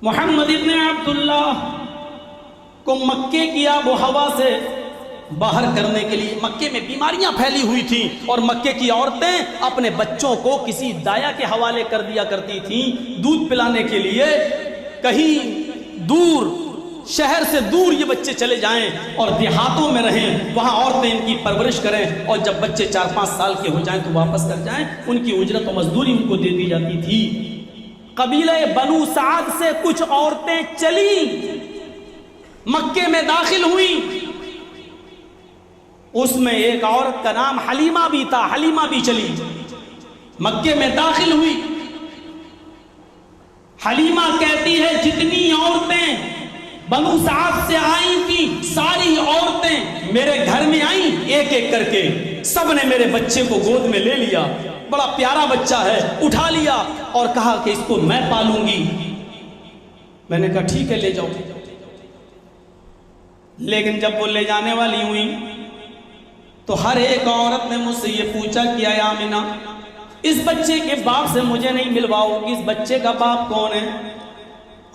محمد ابن عبداللہ کو مکے کی آب و ہوا سے باہر کرنے کے لیے، مکے میں بیماریاں پھیلی ہوئی تھیں اور مکے کی عورتیں اپنے بچوں کو کسی دایا کے حوالے کر دیا کرتی تھیں دودھ پلانے کے لیے۔ کہیں دور شہر سے دور یہ بچے چلے جائیں اور دیہاتوں میں رہیں، وہاں عورتیں ان کی پرورش کریں، اور جب بچے 4-5 سال کے ہو جائیں تو واپس کر جائیں، ان کی اجرت و مزدوری ان کو دے دی جاتی تھی۔ قبیلہ بنو سعد سے کچھ عورتیں چلیں، مکے میں داخل ہوئیں، اس میں ایک عورت کا نام حلیمہ بھی تھا، حلیمہ بھی چلی، مکے میں داخل ہوئی۔ حلیمہ کہتی ہے جتنی عورتیں بنو سعد سے آئی تھی ساری عورتیں میرے گھر میں آئیں ایک ایک کر کے، سب نے میرے بچے کو گود میں لے لیا، بڑا پیارا بچہ ہے، اٹھا لیا اور کہا کہ اس کو میں پالوں گی۔ میں نے کہا ٹھیک ہے لے جاؤ، لیکن جب وہ لے جانے والی ہوئی تو ہر ایک عورت نے مجھ سے یہ پوچھا کہ اے آمنہ اس بچے کے باپ سے مجھے نہیں ملواؤ گی، اس بچے کا باپ کون ہے؟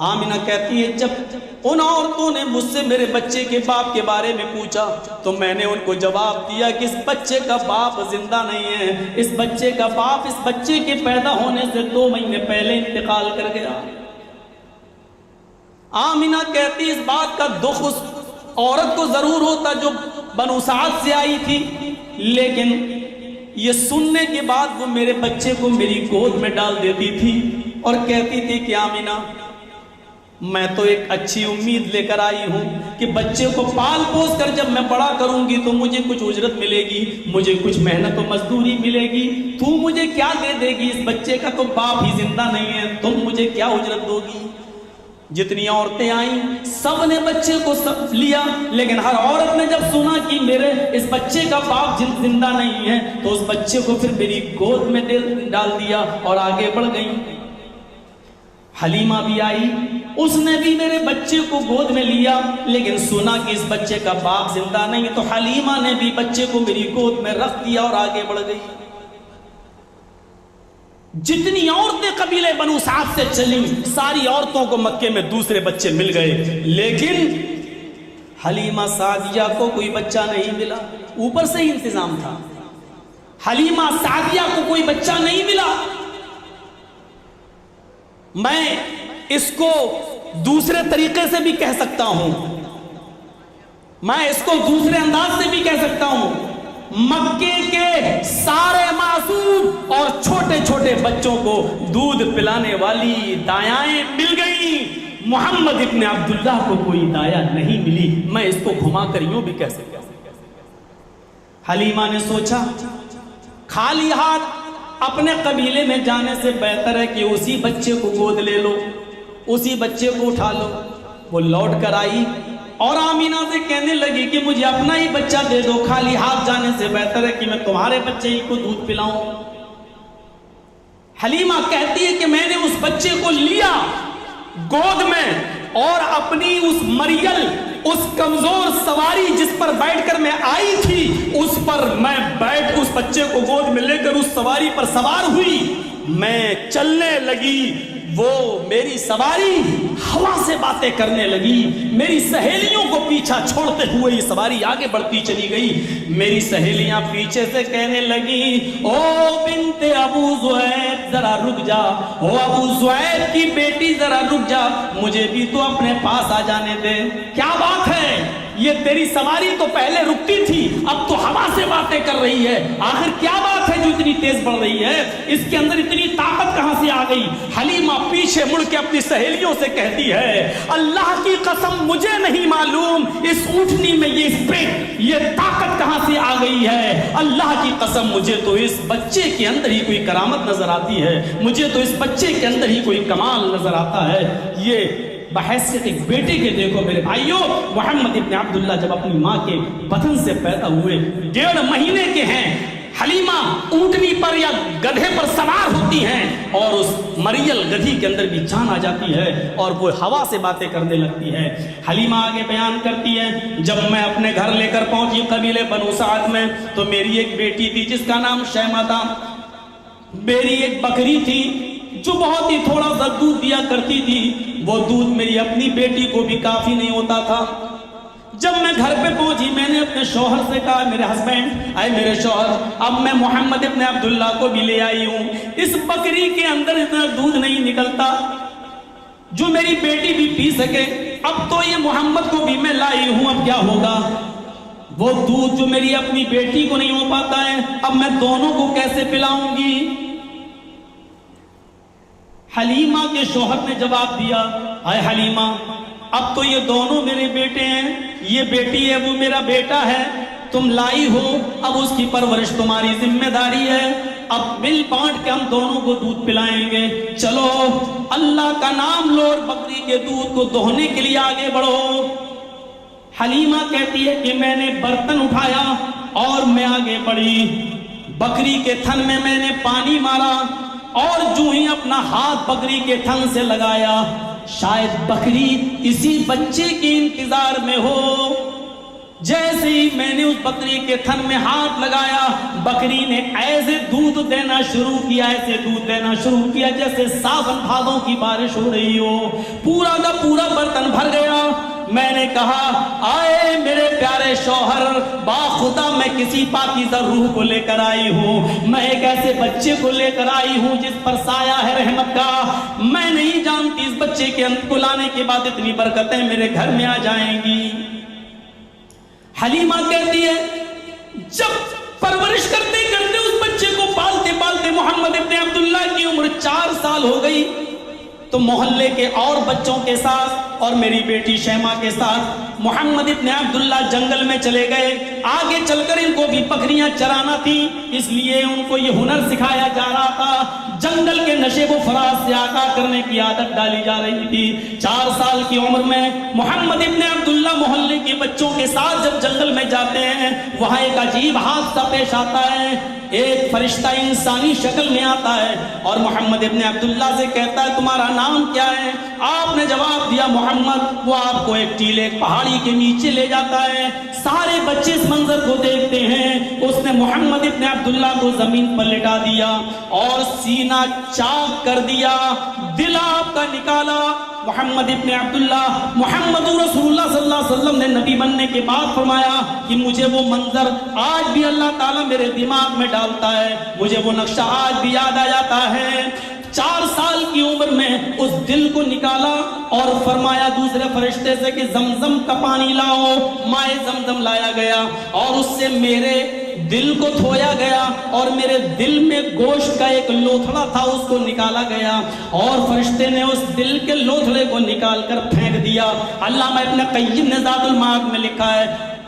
آمنہ کہتی ہے جب ان عورتوں نے مجھ سے میرے بچے کے باپ کے بارے میں پوچھا تو میں نے ان کو جواب دیا کہ اس بچے کا باپ زندہ نہیں ہے، اس بچے کا باپ اس بچے کے پیدا ہونے سے 2 مہینے پہلے انتقال کر گیا۔ آمنہ کہتی اس بات کا دکھ اس عورت کو ضرور ہوتا جو بنو سعد سے آئی تھی، لیکن یہ سننے کے بعد وہ میرے بچے کو میری گود میں ڈال دیتی تھی اور کہتی تھی کہ آمنہ میں تو ایک اچھی امید لے کر آئی ہوں کہ بچے کو پال پوس کر جب میں بڑا کروں گی تو مجھے کچھ اجرت ملے گی، مجھے کچھ محنت و مزدوری ملے گی، تو مجھے کیا دے دے گی؟ اس بچے کا تو باپ ہی زندہ نہیں ہے، تم مجھے کیا اجرت دو گی؟ جتنی عورتیں آئیں سب نے بچے کو لیا، لیکن ہر عورت نے جب سنا کہ میرے اس بچے کا باپ زندہ نہیں ہے تو اس بچے کو پھر میری گود میں ڈال دیا اور آگے بڑھ گئی۔ حلیمہ بھی آئی، اس نے بھی میرے بچے کو گود میں لیا، لیکن سنا کہ اس بچے کا باپ زندہ نہیں تو حلیمہ نے بھی بچے کو میری گود میں رکھ دیا اور آگے بڑھ گئی۔ جتنی عورتیں قبیلے بنو سعد سے چلیں ساری عورتوں کو مکے میں دوسرے بچے مل گئے، لیکن حلیمہ سعدیہ کو کوئی بچہ نہیں ملا۔ اوپر سے ہی انتظام تھا، حلیمہ سعدیہ کو کوئی بچہ نہیں ملا۔ میں اس کو دوسرے طریقے سے بھی کہہ سکتا ہوں، میں اس کو دوسرے انداز سے بھی کہہ سکتا ہوں، مکے کے سارے معصوم اور چھوٹے چھوٹے بچوں کو دودھ پلانے والی دایائیں مل گئیں، محمد ابن عبداللہ کو کوئی دایا نہیں ملی۔ میں اس کو گھما کر یوں بھی کہہ سکتا ہوں۔ حلیمہ نے سوچا خالی ہاتھ اپنے قبیلے میں جانے سے بہتر ہے کہ اسی بچے کو گود لے لو، اسی بچے کو اٹھا لو۔ وہ لوٹ کر آئی اور آمینہ سے کہنے لگی کہ مجھے اپنا ہی بچہ دے دو، خالی ہاتھ جانے سے بہتر ہے کہ میں تمہارے بچے ہی کو دودھ پلاؤں۔ حلیمہ کہتی ہے کہ میں نے اس بچے کو لیا گود میں اور اپنی اس مریل، اس کمزور سواری جس پر بیٹھ کر میں آئی تھی اس پر میں بیٹھ اس بچے کو گود میں لے کر اس سواری پر سوار ہوئی، میں چلنے لگی، وہ میری سواری ہوا سے باتیں کرنے لگی، میری سہیلیوں کو پیچھا چھوڑتے ہوئے یہ سواری آگے بڑھتی چلی گئی۔ میری سہیلیاں پیچھے سے کہنے لگی او بنت ابو زید ذرا رک جا، او ابو زید کی بیٹی ذرا رک جا، مجھے بھی تو اپنے پاس آ جانے دے۔ کیا بات ہے، یہ تیری سواری تو پہلے رکتی تھی اب تو ہوا سے باتیں کر رہی ہے، آخر کیا بات ہے جو اتنی تیز بڑھ رہی ہے؟ اس کے اندر اتنی طاقت کہاں سے آ گئی؟ حلیمہ پیچھے مڑ کے اپنی سہیلیوں سے کہتی ہے اللہ کی قسم مجھے نہیں معلوم اس اونٹنی میں یہ طاقت کہاں سے آ گئی ہے، اللہ کی قسم مجھے تو اس بچے کے اندر ہی کوئی کرامت نظر آتی ہے، مجھے تو اس بچے کے اندر ہی کوئی کمال نظر آتا ہے۔ یہ بحیثیت ایک بیٹے کے دیکھو میرے بھائیوں، محمد ابن عبداللہ جب اپنی ماں کے بطن سے پیدا ہوئے 1.5 مہینے کے ہیں، حلیمہ اونٹنی پر یا گدھے پر سوار ہوتی ہیں اور اس مریل گدھی کے اندر بھی جان آ جاتی ہے اور وہ ہوا سے باتیں کرنے لگتی ہے۔ حلیمہ آگے بیان کرتی ہے جب میں اپنے گھر لے کر پہنچی قبیلے بنو سعد میں تو میری ایک بیٹی تھی جس کا نام شیمہ تھا، میری ایک بکری تھی جو بہت ہی تھوڑا سا دودھ دیا کرتی تھی، وہ دودھ میری اپنی بیٹی کو بھی کافی نہیں ہوتا تھا۔ جب میں گھر پہ پہنچی، میں نے اپنے شوہر سے کہا، میرے ہسبینڈ، اے میرے شوہر، اب میں محمد ابن عبداللہ کو بھی لے آئی ہوں، اس بکری کے اندر اتنا دودھ نہیں نکلتا جو میری بیٹی بھی پی سکے، اب تو یہ محمد کو بھی میں لائی ہوں، اب کیا ہوگا؟ وہ دودھ جو میری اپنی بیٹی کو نہیں ہو پاتا ہے، اب میں دونوں کو کیسے پلاؤں گی؟ حلیمہ کے شوہر نے جواب دیا، اے حلیمہ، اب تو یہ دونوں میرے بیٹے ہیں، یہ بیٹی ہے، وہ میرا بیٹا ہے، تم لائی ہو، اب اس کی پرورش تمہاری ذمہ داری ہے، اب مل بانٹ کے ہم دونوں کو دودھ پلائیں گے، چلو اللہ کا نام لو اور بکری کے دودھ کو دوہنے کے لیے آگے بڑھو۔ حلیمہ کہتی ہے کہ میں نے برتن اٹھایا اور میں آگے بڑھی، بکری کے تھن میں میں نے پانی مارا اور جو ہی اپنا ہاتھ بکری کے تھن سے لگایا، شاید بکری اسی بچے کے انتظار میں ہو، جیسے ہی میں نے اس بکری کے تھن میں ہاتھ لگایا، بکری نے ایسے دودھ دینا شروع کیا، ایسے دودھ دینا شروع کیا جیسے ساون بھادوں کی بارش ہو رہی ہو، پورا کا پورا برتن بھر گیا۔ میں نے کہا، آئے میرے پیارے شوہر، باخدا میں کسی پاکیزہ روح کو لے کر آئی ہوں، میں ایک ایسے بچے کو لے کر آئی ہوں جس پر سایہ ہے رحمت کا، میں نہیں جانتی اس بچے کے انت کو لانے کے بعد اتنی برکتیں میرے گھر میں آ جائیں گی۔ حلیمہ کہتی ہے، جب پرورش کرتے کرتے اس بچے کو پالتے پالتے محمد ابن عبداللہ کی عمر 4 سال ہو گئی، تو محلے کے اور بچوں کے ساتھ اور میری بیٹی شیما کے ساتھ محمد ابن عبداللہ جنگل میں چلے گئے۔ آگے چل کر ان کو بھی بکریاں چرانا تھی، اس لیے ان کو یہ ہنر سکھایا جا رہا تھا، جنگل کے نشیب و فراز سے آگاہ کرنے کی عادت ڈالی جا رہی تھی۔ 4 سال کی عمر میں محمد ابن عبداللہ محلے کے بچوں کے ساتھ جب جنگل میں جاتے ہیں، وہاں ایک عجیب حادثہ پیش آتا ہے، ایک فرشتہ انسانی شکل میں آتا ہے اور محمد ابن عبداللہ سے کہتا ہے، تمہارا نام کیا ہے؟ آپ نے جواب دیا محمد۔ وہ آپ کو ایک ٹیلے ایک پہاڑی کے نیچے لے جاتا ہے، سارے بچے اس منظر کو دیکھتے ہیں، اس نے محمد ابن عبداللہ کو زمین پر لٹا دیا اور سینہ چاک کر دیا، دل آپ کا نکالا۔ محمد ابن عبداللہ، محمد رسول اللہ صلی اللہ علیہ وسلم نے نبی بننے کے بعد فرمایا کہ مجھے وہ منظر آج بھی اللہ تعالیٰ میرے دماغ میں ڈالتا ہے، مجھے وہ نقشہ آج بھی یاد آ جاتا ہے۔ 4 سال کی عمر میں اس دل کو نکالا اور فرمایا دوسرے فرشتے سے کہ زمزم کا پانی لاؤ، مائے زمزم لایا گیا اور اس سے میرے دل کو دھویا گیا اور میرے دل میں گوشت کا ایک لوتھڑا تھا، اس کو نکالا گیا اور فرشتے نے اس دل کے لوتھڑے کو نکال کر پھینک دیا۔ علامہ ابن قیم نے زاد المعاد میں لکھا ہے،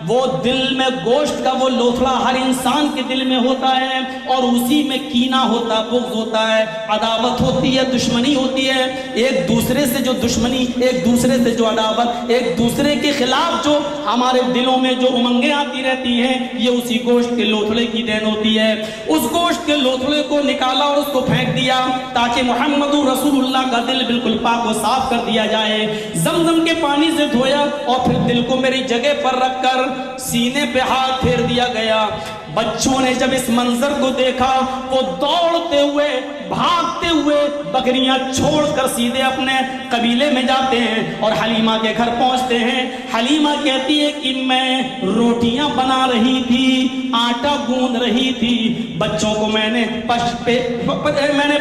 وہ دل میں گوشت کا وہ لوتھڑا ہر انسان کے دل میں ہوتا ہے اور اسی میں کینہ ہوتا، بغض ہوتا ہے، عداوت ہوتی ہے، دشمنی ہوتی ہے، ایک دوسرے سے جو دشمنی، ایک دوسرے سے جو عداوت، ایک دوسرے کے خلاف جو ہمارے دلوں میں جو امنگیں آتی رہتی ہیں، یہ اسی گوشت کے لوتھڑے کی دین ہوتی ہے۔ اس گوشت کے لوتھڑے کو نکالا اور اس کو پھینک دیا تاکہ محمد رسول اللہ کا دل بالکل پاک و صاف کر دیا جائے۔ زمزم کے پانی سے دھویا اور پھر دل کو میری جگہ پر رکھ کر سینے پہ ہاتھ پھیر دیا گیا۔ بچوں نے جب اس منظر کو دیکھا، وہ دوڑتے ہوئے بھاگتے ہوئے بکریاں چھوڑ کر سیدھے اپنے قبیلے میں جاتے ہیں اور حلیمہ کے گھر پہنچتے ہیں۔ حلیمہ کہتی ہے کہ میں روٹیاں بنا رہی تھی، آٹا گوندھ رہی تھی، بچوں کو میں نے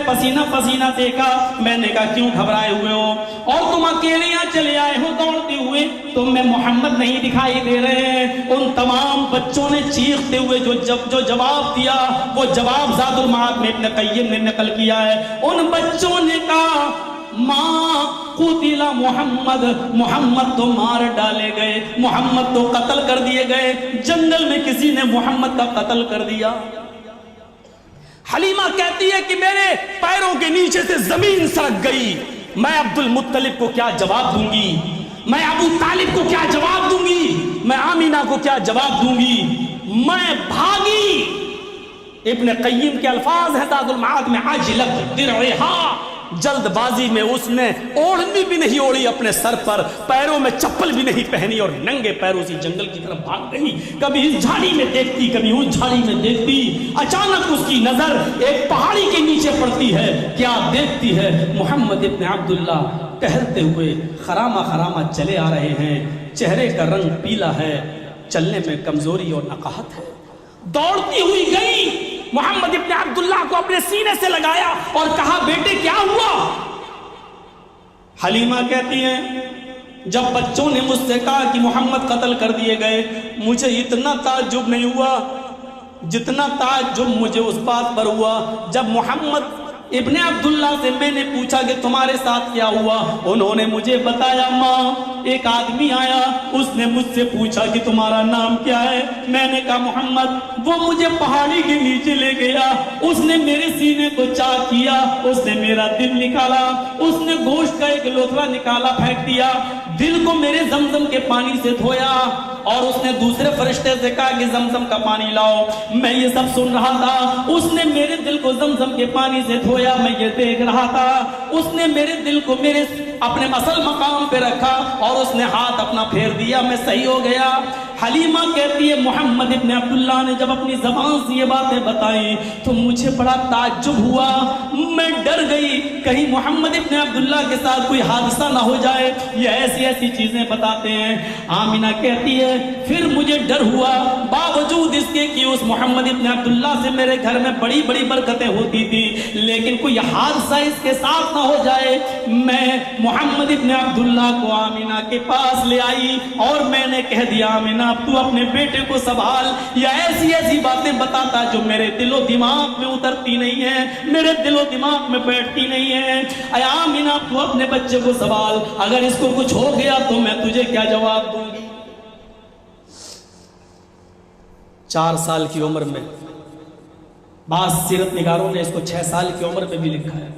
پسینہ پسینہ دیکھا، میں نے کہا کیوں گھبرائے ہوئے ہو اور تم اکیلے یہاں چلے آئے ہو دوڑتے ہوئے، تم میں محمد نہیں دکھائی دے رہے ہیں۔ ان تمام بچوں نے چیختے ہوئے جو جواب دیا، وہ جواب زاد المعاد میں ابن قیم نے نقل کیا ہے۔ ان بچوں نے کہا ماں قتل محمد، محمد تو مار ڈالے گئے، محمد تو قتل کر دیے گئے، جنگل میں کسی نے محمد کا قتل کر دیا۔ حلیمہ کہتی ہے کہ میرے پیروں کے نیچے سے زمین سرک گئی، میں عبد المطلب کو کیا جواب دوں گی، میں ابو طالب کو کیا جواب دوں گی، میں آمینہ کو کیا جواب دوں گی، میں بھاگی۔ ابن قیم کے الفاظ ہیں زاد المعاد میں، عجلت درعہا، جلد بازی میں اس نے اوڑھنی بھی نہیں اوڑھی اپنے سر پر، پیروں میں چپل بھی نہیں پہنی اور ننگے پیروں سے جنگل کی طرف بھاگ گئی۔ کبھی اس جھاڑی میں دیکھتی، کبھی اس جھاڑی میں دیکھتی۔ اچانک اس کی نظر ایک پہاڑی کے نیچے پڑتی ہے۔ کیا دیکھتی ہے؟ محمد ابن عبداللہ ٹہلتے ہوئے خرامہ خرامہ چلے آ رہے ہیں، چہرے کا رنگ پیلا ہے، چلنے میں کمزوری اور نقاہت ہے۔ دوڑتی ہوئی گئی، محمد ابن عبداللہ کو اپنے سینے سے لگایا اور کہا بیٹے کیا ہوا؟ حلیمہ کہتی ہیں جب بچوں نے مجھ سے کہا کہ محمد قتل کر دیے گئے، مجھے اتنا تعجب نہیں ہوا جتنا تعجب مجھے اس بات پر ہوا جب محمد ابن عبداللہ سے میں نے پوچھا کہ تمہارے ساتھ کیا ہوا۔ انہوں نے مجھے بتایا ماں ایک آدمی آیا، اس نے مجھ سے پوچھا کہ تمہارا نام کیا ہے؟ میں نے کہا محمد۔ وہ مجھے پہاڑی کے نیچے لے گیا، اس نے میرے سینے کو چاک کیا، اس نے میرا دل نکالا، اس نے گوشت کا ایک لوتھڑا نکالا پھینک دیا، دل کو میرے زمزم کے پانی سے دھویا اور اس نے دوسرے فرشتے سے کہا کہ زمزم کا پانی لاؤ۔ میں یہ سب سن رہا تھا، اس نے میرے دل کو زمزم کے پانی سے دھویا، میں یہ دیکھ رہا تھا، اس نے میرے دل کو میرے اپنے اصل مقام پہ رکھا اور اس نے ہاتھ اپنا پھیر دیا، میں صحیح ہو گیا۔ حلیمہ کہتی ہے محمد ابن عبداللہ نے جب اپنی زبان سے یہ باتیں بتائیں تو مجھے بڑا تعجب ہوا، میں ڈر گئی کہیں محمد ابن عبداللہ کے ساتھ کوئی حادثہ نہ ہو جائے، یہ ایسی ایسی چیزیں بتاتے ہیں۔ آمینہ کہتی ہے پھر مجھے ڈر ہوا، باوجود اس کے کہ اس محمد ابن عبداللہ سے میرے گھر میں بڑی بڑی برکتیں ہوتی تھی، لیکن کوئی حادثہ اس کے ساتھ نہ ہو جائے، میں محمد ابن عبداللہ کو آمینہ کے پاس لے آئی اور میں نے کہہ دیا آمینہ اب تو اپنے بیٹے کو سنبھال، یا ایسی ایسی باتیں بتاتا جو میرے دل و دماغ میں اترتی نہیں ہیں، میرے دل و دماغ میں بیٹھتی نہیں ہیں۔ اے آمینہ تو اپنے بچے کو سنبھال، اگر اس کو کچھ ہو گیا تو میں تجھے کیا جواب دوں گی؟ 4 سال کی عمر میں، بعض سیرت نگاروں نے اس کو 6 سال کی عمر میں بھی لکھا ہے۔